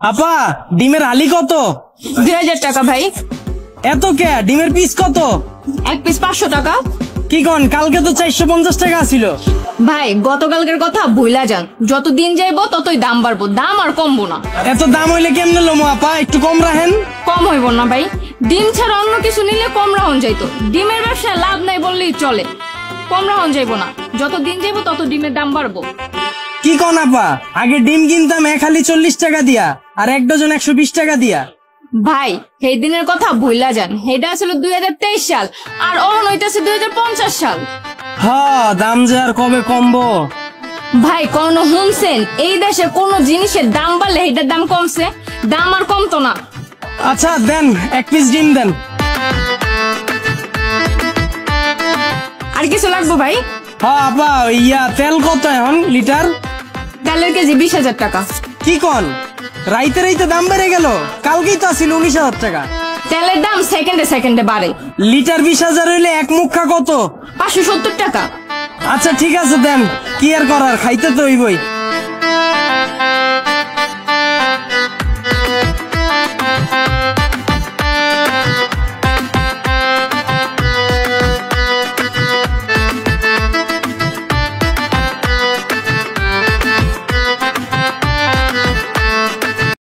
আপা ডিমের আলি কত? 2000 টাকা ভাই। এত কে? ডিমের পিস কত? এক পিস 500 টাকা। কি কন, কালকে তো 450 টাকা ছিল। ভাই গতকালকের কথা ভুলা যান, যত দিন যাইবো ততই দাম বাড়বো, দাম আর কমবো না। এত দাম হইলে কেমনে লমো আপা, একটু কম রাখেন। কম হইব না ভাই, ডিম ছাড়া অন্য কিছু নিলে কম রাহন যাইতো। ডিমের ব্যবসায় লাভ নাই বললেই চলে, কম রাহন যাইবো না। যত দিন যাইবো তত ডিমের দাম বাড়বো। কি কন আপা, আগে ডিম কিনতাম এক হালি 40 টাকা দিয়া, আর এক ডজন 120 টাকা দিয়া। ভাই সেই দিনের কথা ভুলা যান, সেটা আসলে 2023 সাল, আর অহন হইতাছে 2050 সাল। হ্যাঁ, দাম যে আর কবে কমবো। ভাই কোন শুনছেন এই দেশে কোন জিনিসের দাম বাড়লে সেটার দাম কমছে? দাম আর কমতো না। আচ্ছা দেন, এক পিস ডিম দেন। আর কিছু লাগবে ভাই? হ্যাঁ আপা, তেল কত এখন লিটার? তেলের কেজি 20,000 টাকা। কি কন, রাইতে রাইতে দাম বেড়ে গেল? কালকেই তো ছিল 19,000 টাকা। তেলের দাম সেকেন্ডে সেকেন্ডে বাড়ে। লিটার 20,000 হইলে এক মুখা কত? 570 টাকা। আচ্ছা ঠিক আছে দেন, কি আর করার, খাইতে তো হইবই।